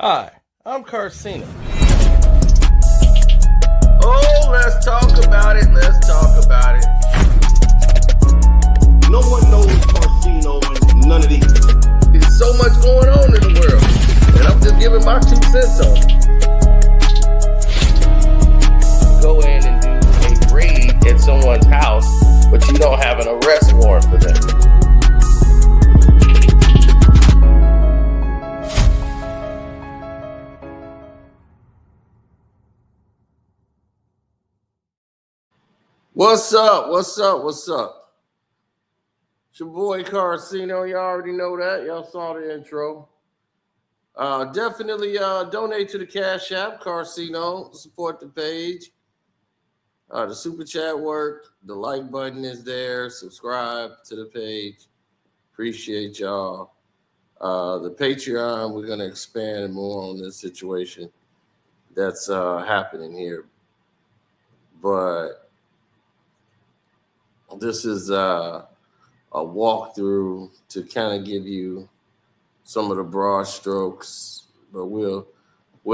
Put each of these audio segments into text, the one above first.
Hi, I'm Carcino. Oh, let's talk about it. Let's talk about it. No one knows Carcino and none of these. There's so much going on in the world, and I'm just giving my 2 cents on it. Go in and do a raid at someone's house, but you don't have an arrest warrant for them. What's up? What's up? What's up? It's your boy Carcino. Y'all already know that. Y'all saw the intro. Definitely donate to the Cash App, Carcino. Support the page. The super chat work. The like button is there. Subscribe to the page. Appreciate y'all. The Patreon, we're going to expand more on this situation that's happening here. But this is a walkthrough to kind of give you some of the broad strokes, but we'll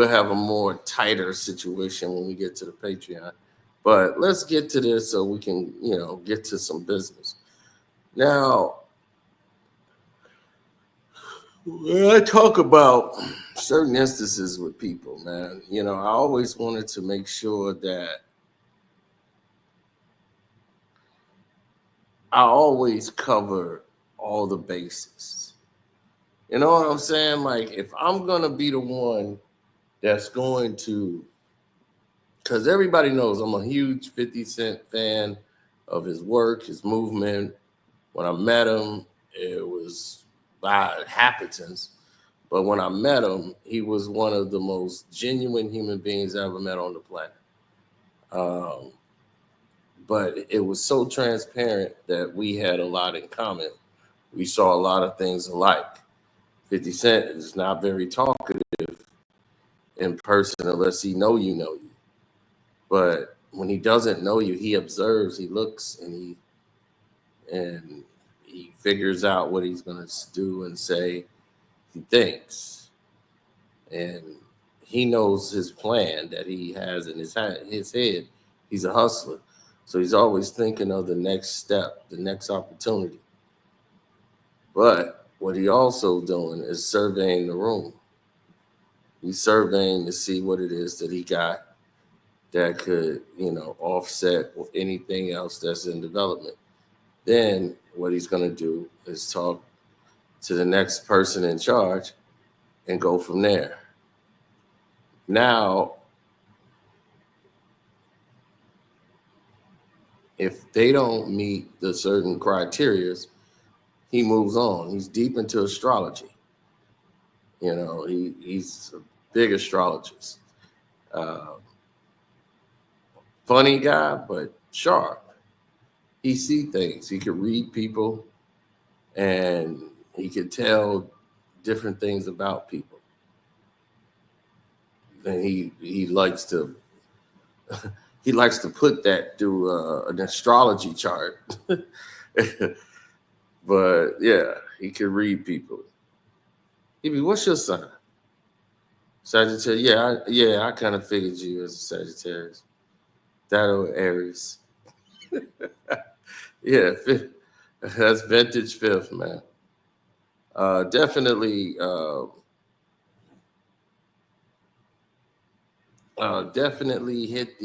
have a more tighter situation when we get to the Patreon. But let's get to this so we can, get to some business. Now, when I talk about certain instances with people, man, I always wanted to make sure that I always cover all the bases. You know what I'm saying? Like, if I'm going to be the one that's going to, because everybody knows I'm a huge 50 Cent fan of his work, his movement. When I met him, it was by happenstance. But when I met him, he was one of the most genuine human beings I ever met on the planet. But it was so transparent that we had a lot in common. We saw a lot of things alike. 50 Cent is not very talkative in person unless he know you. But when he doesn't know you, he observes, he looks, and he figures out what he's going to do and say. He thinks. And he knows his plan that he has in his head. He's a hustler. So he's always thinking of the next step, the next opportunity. But what he also doing is surveying the room. He's surveying to see what it is that he got that could, offset anything else that's in development. Then what he's going to do is talk to the next person in charge and go from there. Now, if they don't meet the certain criteria, he moves on. He's deep into astrology. He's a big astrologist. Funny guy, but sharp. He see things. He can read people, and he can tell different things about people. And he likes to put that through an astrology chart. But yeah, he can read people. He'd be, what's your sign? Sagittarius. I kind of figured you as a Sagittarius. That or Aries. Yeah, that's vintage fifth, man. Definitely hit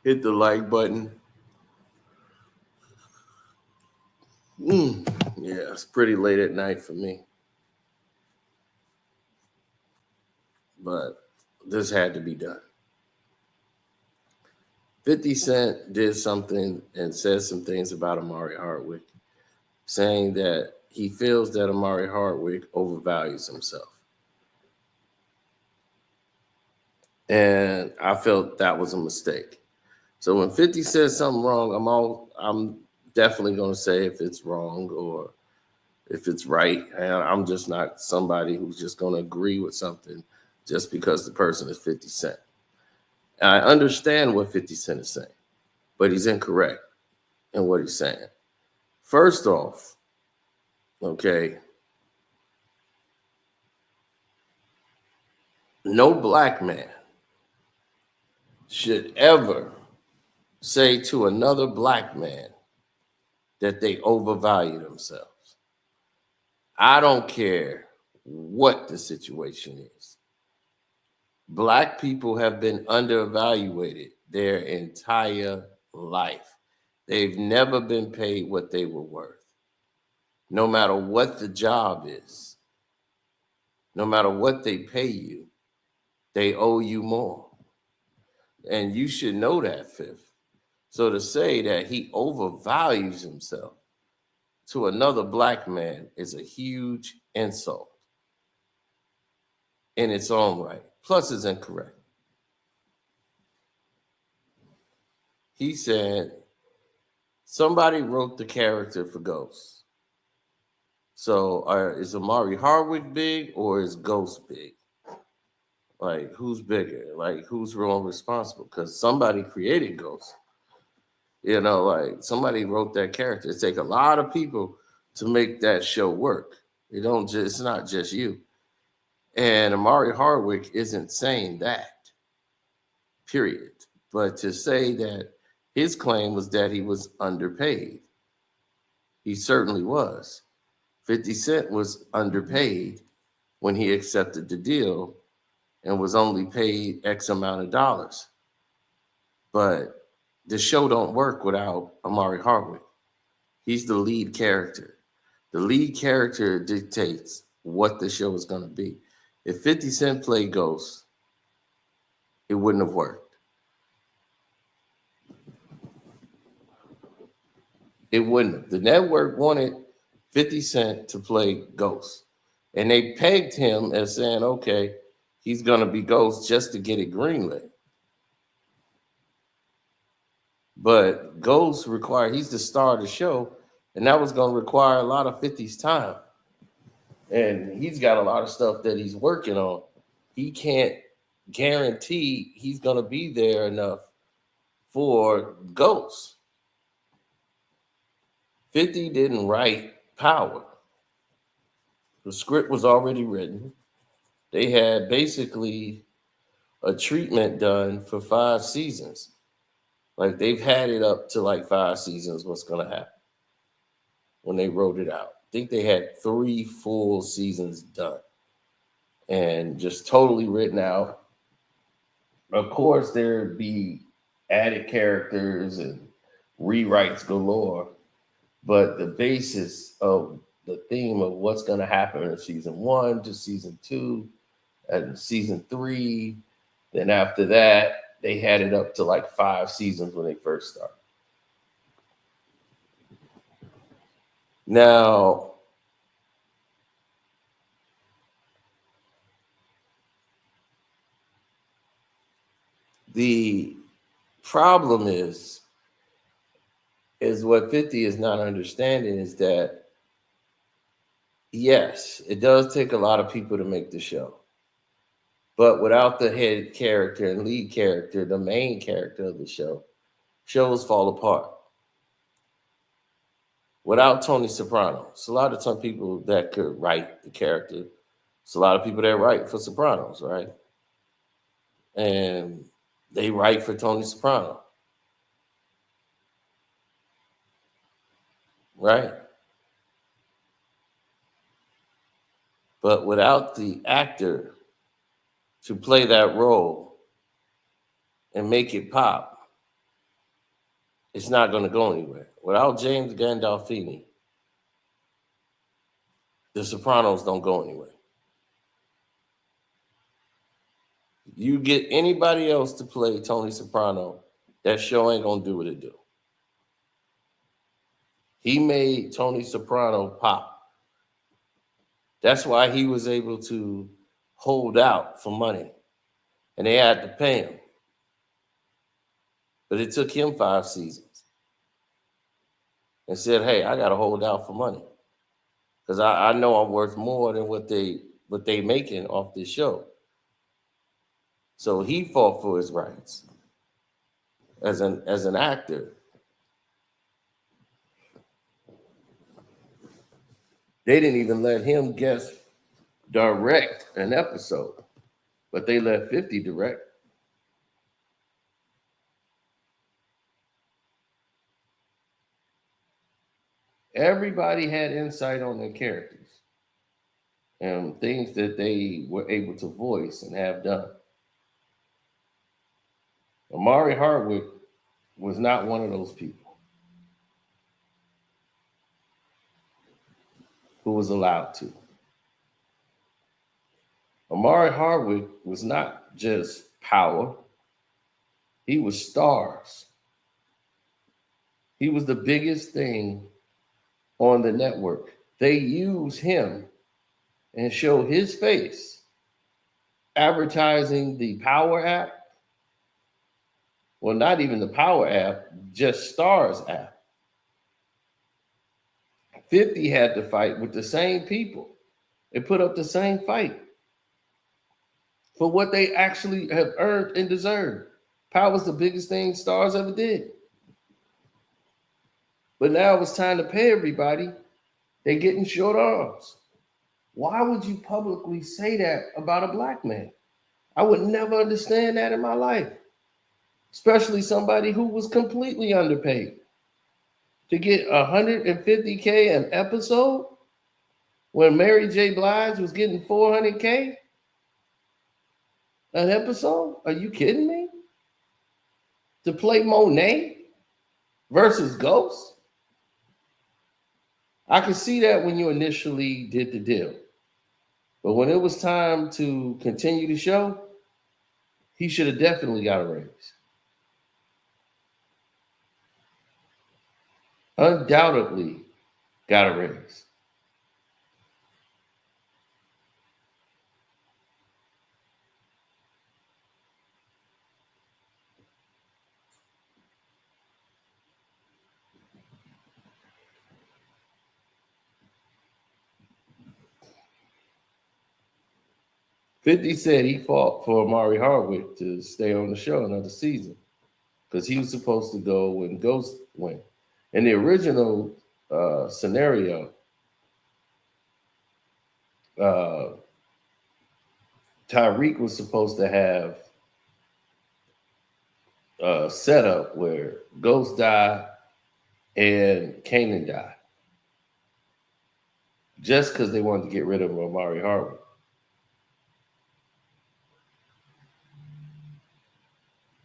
the like button. Yeah, it's pretty late at night for me. But this had to be done. 50 Cent did something and said some things about Omari Hardwick, saying that he feels that Omari Hardwick overvalues himself. And I felt that was a mistake. So when 50 says something wrong, I'm definitely going to say if it's wrong or if it's right. And I'm just not somebody who's just going to agree with something just because the person is 50 Cent. And I understand what 50 Cent is saying, but he's incorrect in what he's saying. First off, okay, no black man should ever say to another black man that they overvalue themselves. I don't care what the situation is. Black people have been underevaluated their entire life. They've never been paid what they were worth. No matter what the job is, no matter what they pay you, they owe you more. And you should know that, Fifth. So to say that he overvalues himself to another black man is a huge insult in its own right. Plus, it's incorrect. He said somebody wrote the character for Ghost. So is Omari Hardwick big or is Ghost big? Like, who's bigger? Like, who's real responsible? Because somebody created Ghost. You know, like somebody wrote that character. It takes a lot of people to make that show work. It's not just you. And Amari Hardwick isn't saying that, period. But to say that his claim was that he was underpaid, he certainly was. 50 Cent was underpaid when he accepted the deal and was only paid X amount of dollars. But the show don't work without Omari Hardwick. He's the lead character. The lead character dictates what the show is going to be. If 50 Cent played Ghost, it wouldn't have worked. It wouldn't have. The network wanted 50 Cent to play Ghost. And they pegged him as saying, okay, he's going to be Ghost just to get it greenlit. But Ghost he's the star of the show, and that was going to require a lot of 50's time. And he's got a lot of stuff that he's working on. He can't guarantee he's going to be there enough for Ghost. 50 didn't write Power. The script was already written. They had basically a treatment done for 5 seasons. Like, they've had it up to like 5 seasons, what's going to happen when they wrote it out. I think they had 3 full seasons done and just totally written out. Of course, there'd be added characters and rewrites galore, but the basis of the theme of what's going to happen in season 1 to season 2 and season 3, then after that, they had it up to like 5 seasons when they first started. Now, the problem is what 50 is not understanding is that, yes, it does take a lot of people to make the show. But without the head character and lead character, the main character of the show, shows fall apart. Without Tony Soprano, it's a lot of some people that could write the character. It's a lot of people that write for Sopranos, right? And they write for Tony Soprano. Right? But without the actor to play that role and make it pop, it's not going to go anywhere. Without James Gandolfini, The Sopranos don't go anywhere. You get anybody else to play Tony Soprano, that show ain't going to do what it do. He made Tony Soprano pop. That's why he was able to hold out for money. And they had to pay him. But it took him 5 seasons. And said, hey, I got to hold out for money. Because I know I'm worth more than what they making off this show. So he fought for his rights as an actor. They didn't even let him guest direct an episode. but they let 50 direct. Everybody had insight on their characters and things that they were able to voice and have done. Omari Hardwick was not one of those people who was allowed to. Omari Hardwick was not just power, he was stars. He was the biggest thing on the network. They use him and show his face advertising the Power app. Well, not even the Power app, just Stars app. 50 had to fight with the same people. They put up the same fight for what they actually have earned and deserved. Power's the biggest thing Stars ever did. But now it's time to pay everybody. They're getting short arms. Why would you publicly say that about a black man? I would never understand that in my life, especially somebody who was completely underpaid. To get $150K an episode when Mary J. Blige was getting $400K an episode? Are you kidding me? To play Monet versus Ghost? I could see that when you initially did the deal. But when it was time to continue the show, he should have definitely got a raise. Undoubtedly got a raise. $50 said he fought for Omari Hardwick to stay on the show another season because he was supposed to go when Ghost went. In the original scenario, Tyreek was supposed to have a setup where Ghost died and Kanan died, just because they wanted to get rid of Omari Hardwick.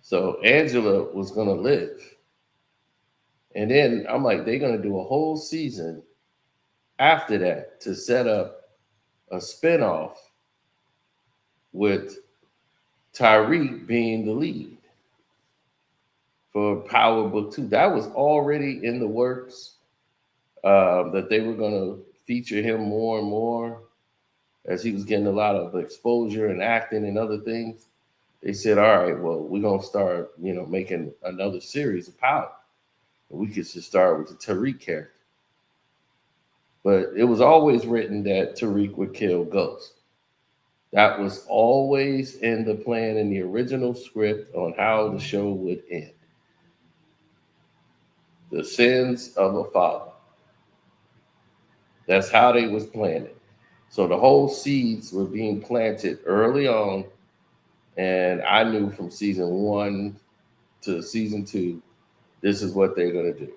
So Angela was going to live. And then I'm like, they're going to do a whole season after that to set up a spinoff with Tyreek being the lead for Power Book 2. That was already in the works, that they were going to feature him more and more as he was getting a lot of exposure and acting and other things. They said, all right, well, we're going to start, making another series of Power. We could just start with the Tariq character. But it was always written that Tariq would kill Ghost. That was always in the plan in the original script on how the show would end. The sins of a father. That's how they was planning. So the whole seeds were being planted early on. And I knew from season 1 to season 2, this is what they're going to do.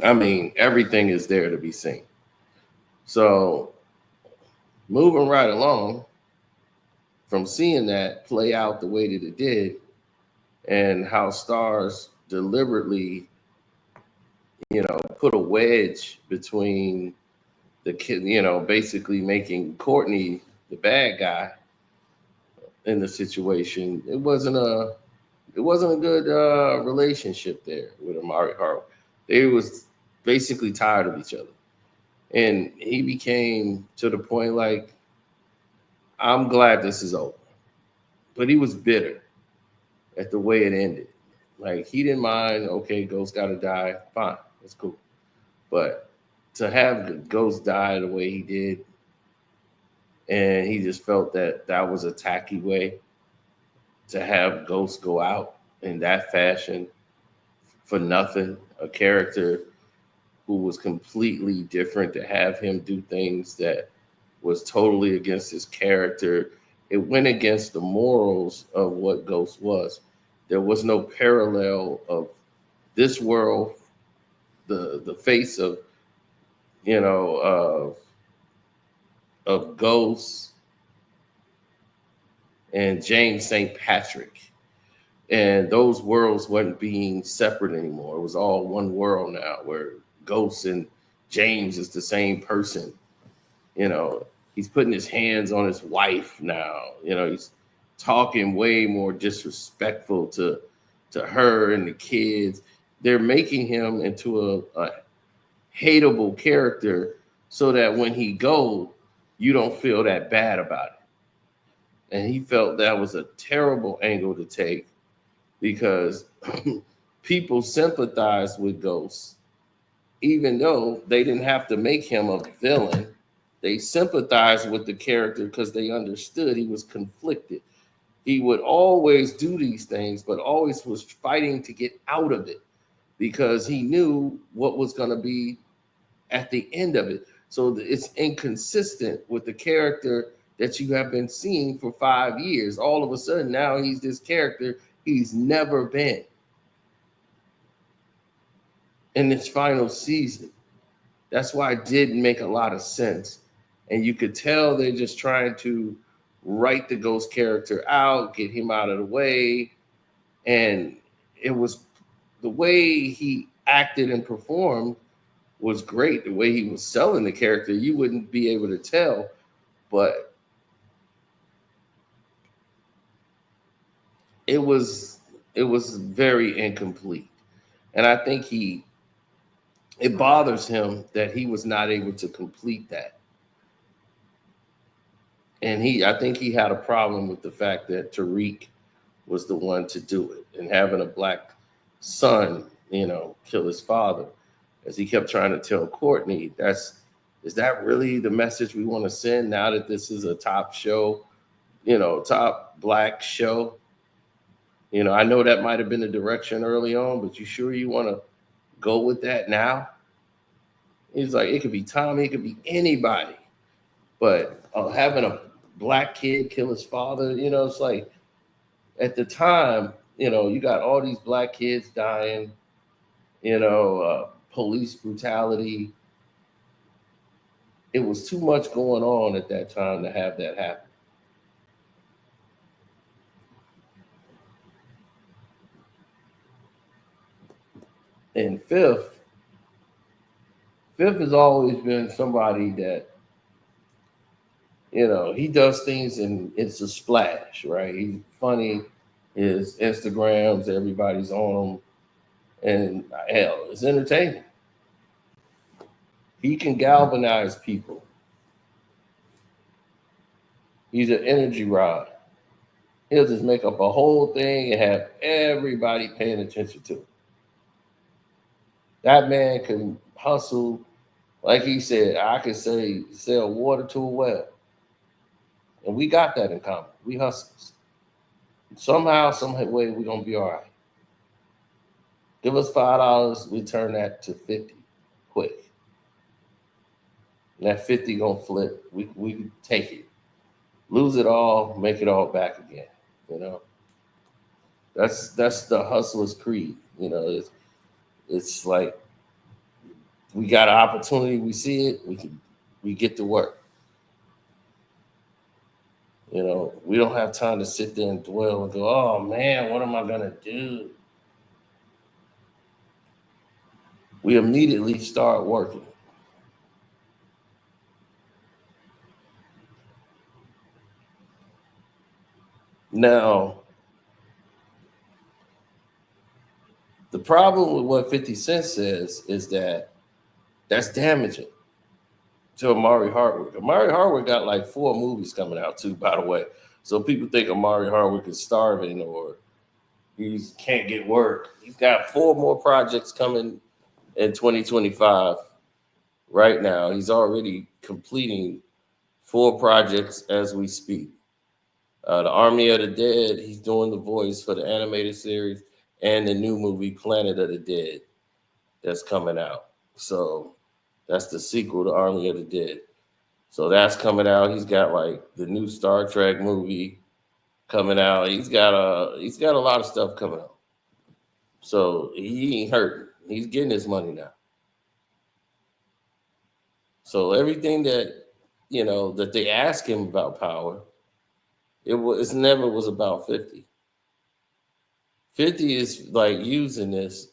I mean, everything is there to be seen. So moving right along, from seeing that play out the way that it did and how Stars deliberately, put a wedge between the kid, basically making Courtney the bad guy in the situation. It wasn't a good relationship there with Amari Hardwick. They was basically tired of each other. And he became to the point like, I'm glad this is over. But he was bitter at the way it ended. Like, he didn't mind, okay, Ghost got to die. Fine, that's cool. But to have Ghost die the way he did, and he just felt that that was a tacky way to have Ghost go out in that fashion for nothing, a character who was completely different, to have him do things that was totally against his character. It went against the morals of what Ghost was. There was no parallel of this world, the face of, you know, of Ghost and James St. Patrick. And those worlds wasn't being separate anymore. It was all one world now, where Ghost and James is the same person. You know, he's putting his hands on his wife now. You know, he's talking way more disrespectful to her and the kids. They're making him into a hateable character so that when he go, you don't feel that bad about it. And he felt that was a terrible angle to take, because people sympathized with Ghost, even though they didn't have to make him a villain. They sympathized with the character because they understood he was conflicted. He would always do these things, but always was fighting to get out of it, because he knew what was going to be at the end of it. So it's inconsistent with the character that you have been seeing for 5 years. All of a sudden, now he's this character he's never been in this final season. That's why it didn't make a lot of sense. And you could tell they're just trying to write the Ghost character out, get him out of the way. And it was the way he acted and performed was great. The way he was selling the character, you wouldn't be able to tell, but it was very incomplete. And I think it bothers him that he was not able to complete that. And I think he had a problem with the fact that Tariq was the one to do it, and having a black son, kill his father, as he kept trying to tell Courtney, is that really the message we want to send now that this is a top show, top black show? I know that might have been the direction early on, but you sure you want to go with that now? He's like, it could be Tommy, it could be anybody. But having a black kid kill his father, it's like, at the time, you got all these black kids dying, police brutality. It was too much going on at that time to have that happen. And Fifth has always been somebody that, he does things and it's a splash, right? He's funny. His Instagrams, everybody's on him. And hell, it's entertaining. He can galvanize people. He's an energy rod. He'll just make up a whole thing and have everybody paying attention to it. That man can hustle. Like he said, I could say sell water to a well. And we got that in common. We hustlers. Somehow, some way, we're going to be all right. Give us $5, we turn that to 50 quick. And that 50 going to flip. We can take it. Lose it all, make it all back again. That's the hustler's creed. It's like, we got an opportunity, we see it, we get to work. We don't have time to sit there and dwell and go, oh man, what am I gonna do? We immediately start working. Now, the problem with what 50 Cent says is that that's damaging to Omari Hardwick. Omari Hardwick got like 4 movies coming out too, by the way. So people think Omari Hardwick is starving or he can't get work. He's got 4 more projects coming in 2025 right now. He's already completing 4 projects as we speak. The Army of the Dead, he's doing the voice for the animated series and the new movie Planet of the Dead that's coming out. So that's the sequel to Army of the Dead. So that's coming out. He's got like the new Star Trek movie coming out. He's got a lot of stuff coming out. So he ain't hurting. He's getting his money now. So everything that they ask him about Power, it never was about 50. 50 is like using this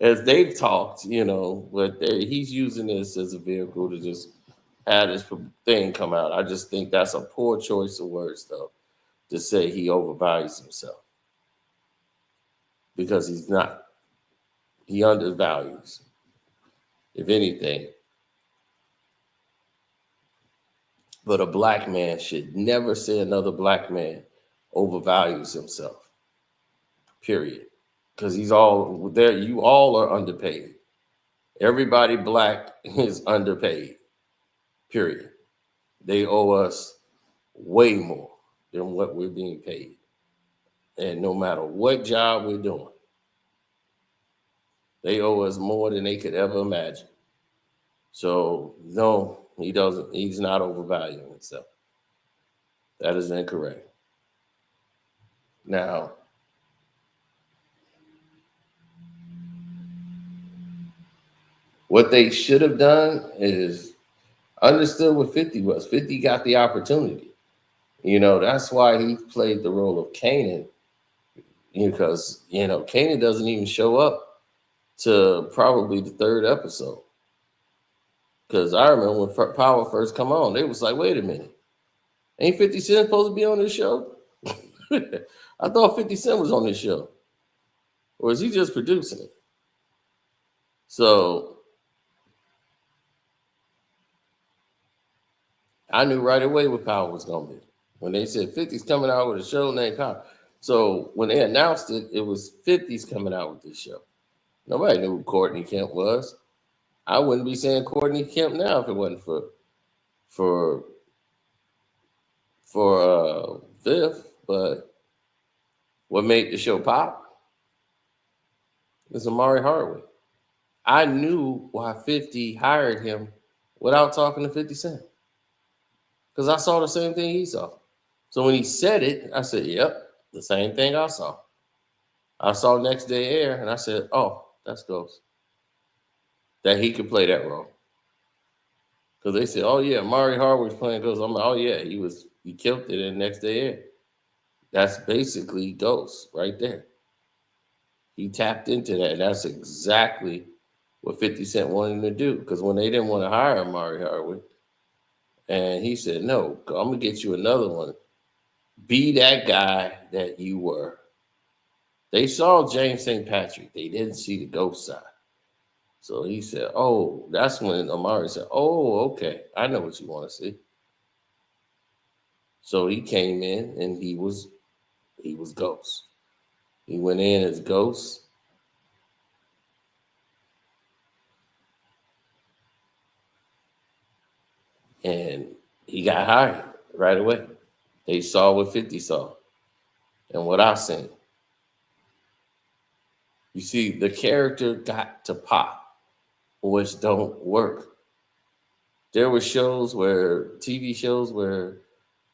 as they've talked, but he's using this as a vehicle to just have this thing come out. I just think that's a poor choice of words, though, to say he overvalues himself, because he's not. He undervalues, if anything. But a black man should never say another black man overvalues himself, period. Because he's all there. You all are underpaid. Everybody black is underpaid, period. They owe us way more than what we're being paid. And no matter what job we're doing, they owe us more than they could ever imagine. So, no, he doesn't. He's not overvaluing himself. That is incorrect. Now, what they should have done is understood what 50 was. 50 got the opportunity. That's why he played the role of Kanan, because, Kanan doesn't even show up to probably the third episode. Because I remember when Power first come on, they was like, wait a minute, ain't 50 Cent supposed to be on this show? I thought 50 Cent was on this show. Or is he just producing it? So I knew right away what Power was going to be. When they said 50's coming out with a show named Power. So when they announced it, it was 50's coming out with this show. Nobody knew who Courtney Kemp was. I wouldn't be saying Courtney Kemp now if it wasn't for Fifth. But what made the show pop is Omari Hardwick. I knew why 50 hired him without talking to 50 Cent, because I saw the same thing he saw. So when he said it, I said, yep, the same thing I saw. I saw Next Day Air, and I said, oh, that's Ghost. That he could play that role. Because they said, oh, yeah, Omari Hardwick's playing Ghost. I'm like, oh, yeah, he killed it in Next Day Air. That's basically Ghost right there. He tapped into that, and that's exactly what 50 Cent wanted him to do. Because when they didn't want to hire Omari Hardwick, and he said, no, I'm going to get you another one. Be that guy that you were. They saw James St. Patrick. They didn't see the Ghost side. So he said, oh, that's when Amari said, oh, okay, I know what you want to see. So he came in, and he was Ghost. He went in as Ghost. And he got hired right away. They saw what 50 saw and what I seen. You see, the character got to pop, which don't work. There were TV shows where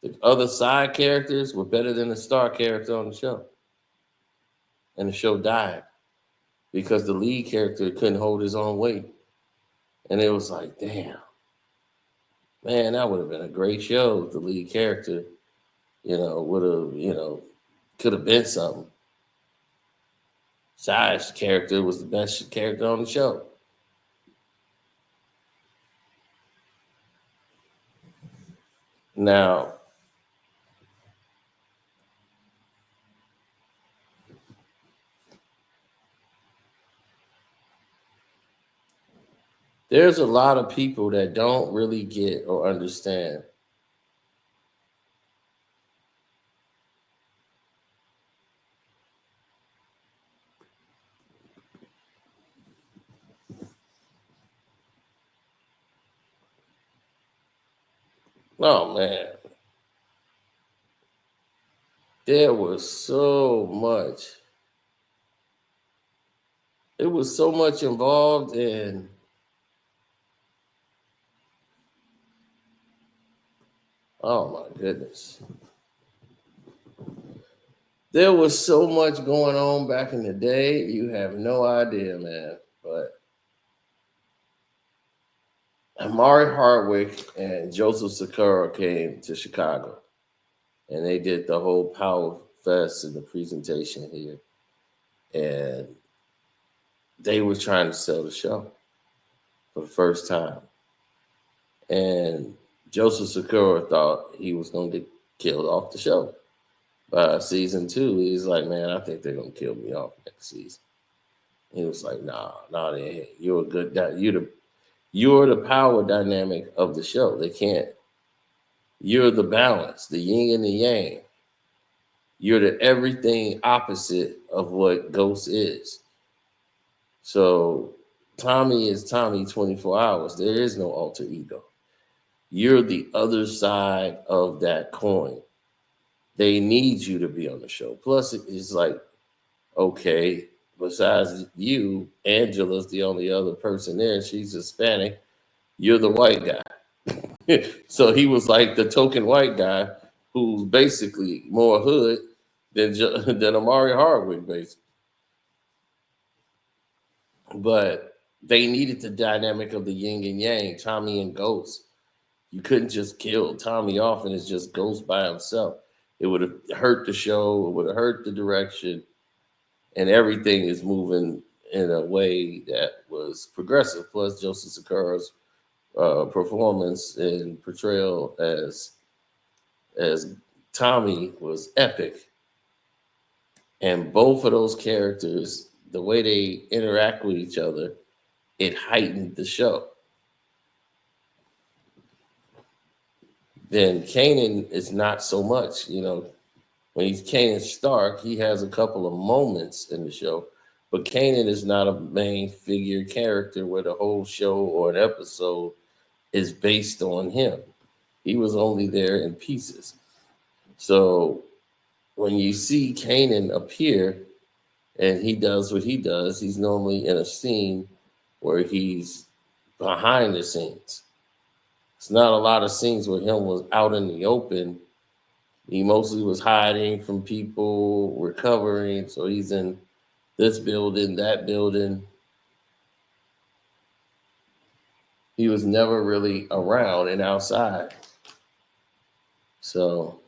the other side characters were better than the star character on the show. And the show died because the lead character couldn't hold his own weight. And it was like, damn, man, that would have been a great show if the lead character, would have, could have been something. Side's character was the best character on the show. Now, there's a lot of people that don't really get or understand oh, man. There was so much. It was so much involved in Oh my goodness. There was so much going on back in the day. You have no idea, man. But Omari Hardwick and Joseph Sakura came to Chicago, and they did the whole Power Fest and the presentation here. And they were trying to sell the show for the first time. And Joseph Sakura thought he was going to get killed off the show. By season 2, he's like, man, I think they're going to kill me off next season. He was like, nah, they ain't. You're a good guy. You're the power dynamic of the show. They can't. You're the balance, the yin and the yang. You're the everything opposite of what Ghost is. So Tommy is Tommy 24 hours. There is no alter ego. You're the other side of that coin. They need you to be on the show. Plus, it's like, okay, besides you, Angela's the only other person there. She's Hispanic. You're the white guy. So he was like the token white guy who's basically more hood than Omari Hardwick, basically. But they needed the dynamic of the yin and yang, Tommy and Ghost. You couldn't just kill Tommy off and it's just Ghost by himself. It would have hurt the show. It would have hurt the direction. And everything is moving in a way that was progressive. Plus, Joseph Sakura's performance and portrayal as Tommy was epic. And both of those characters, the way they interact with each other, it heightened the show. Then Kanan is not so much, when he's Kanan Stark, he has a couple of moments in the show, but Kanan is not a main figure character where the whole show or an episode is based on him. He was only there in pieces. So when you see Kanan appear and he does what he does, he's normally in a scene where he's behind the scenes. It's not a lot of scenes where him was out in the open. He mostly was hiding from people, recovering. So he's in this building, that building. He was never really around and outside. So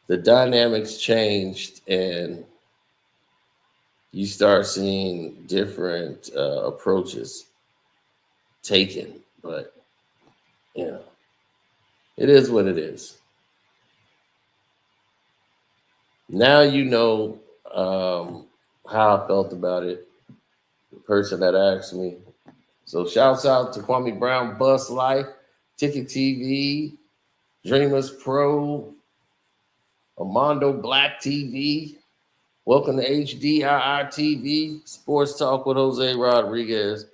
the dynamics changed and you start seeing different approaches taken. But, it is what it is. Now you know how I felt about it, the person that asked me. So shouts out to Kwame Brown, Bus Life, Ticket TV, Dreamers Pro, Armando Black TV. Welcome to HDIR TV, Sports Talk with Jose Rodriguez.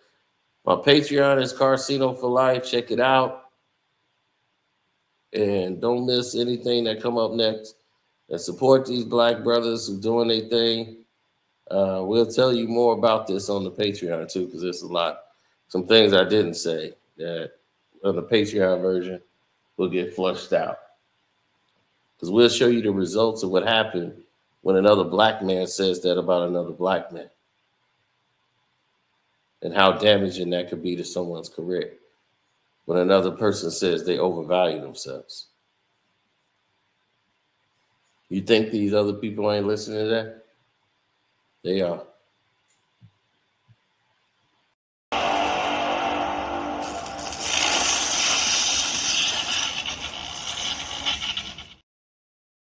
My Patreon is Carcino for Life. Check it out. And don't miss anything that come up next. And support these black brothers who doing their thing. We'll tell you more about this on the Patreon too, because there's some things I didn't say that on the Patreon version will get flushed out. Because we'll show you the results of what happened when another black man says that about another black man. And how damaging that could be to someone's career when another person says they overvalue themselves. You think these other people ain't listening to that? They are.